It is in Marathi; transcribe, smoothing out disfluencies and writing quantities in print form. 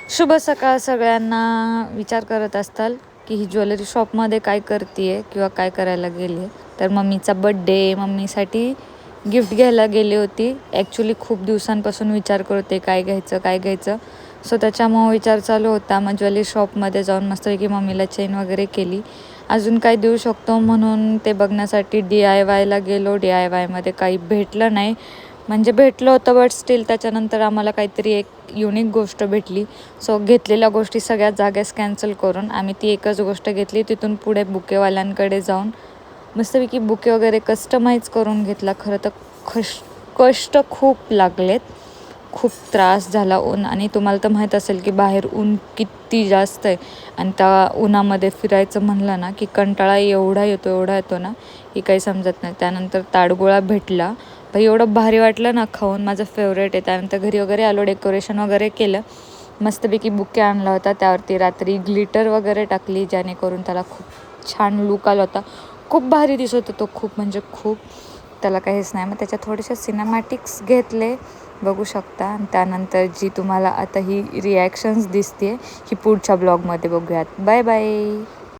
शुभ सकाळ सगळ्यांना. विचार करत असताल की ही ज्वेलरी शॉपमध्ये काय करते किंवा काय करायला गेली. तर मम्मीचा बड्डे, मम्मीसाठी गिफ्ट घ्यायला गेली होती. ॲक्च्युली खूप दिवसांपासून विचार करते काय घ्यायचं. सो त्याच्यामुळे विचार चालू होता. मग ज्वेलरी शॉपमध्ये जाऊन मस्तपैकी मम्मीला चेन वगैरे केली. अजून काय देऊ शकतो म्हणून ते बघण्यासाठी DIYला गेलो. DIYमध्ये काही भेटलं नाही, म्हणजे भेटलं होतं बट स्टील त्याच्यानंतर आम्हाला काहीतरी एक युनिक गोष्ट भेटली. सो घेतलेल्या गोष्टी सगळ्या जाग्यास कॅन्सल करून आम्ही ती एकच गोष्ट घेतली. तिथून पुढे बुकेवाल्यांकडे जाऊन मस्तपैकी बुके वगैरे कस्टमाइज करून घेतला. खरं तर कष्ट खूप लागलेत, खूप त्रास झाला. ऊन, आणि तुम्हाला तर माहीत असेल की बाहेर ऊन किती जास्त आहे. आणि त्या उन्हामध्ये फिरायचं म्हणलं ना की कंटाळा एवढा येतो ना की काही समजत नाही. त्यानंतर ताडगोळा भेटला. भाई एवढं भारी वाटलं ना खाऊन, माझं फेवरेट आहे. त्यानंतर घरी वगैरे आलो, डेकोरेशन वगैरे केलं. मस्तपैकी बुके आणला होता. त्यावरती रात्री ग्लिटर वगैरे टाकली जेणेकरून त्याला खूप छान लुक आला होता. खूप भारी दिसत होतो, खूप म्हणजे खूप. त्याला काहीच नाही. मग त्याच्या थोडेसे सिनेमॅटिक्स घेतले, बघू शकता. आणि त्यानंतर जी तुम्हाला आता ही रिॲक्शन्स दिसते ही पुढच्या ब्लॉगमध्ये बघूयात. Bye bye.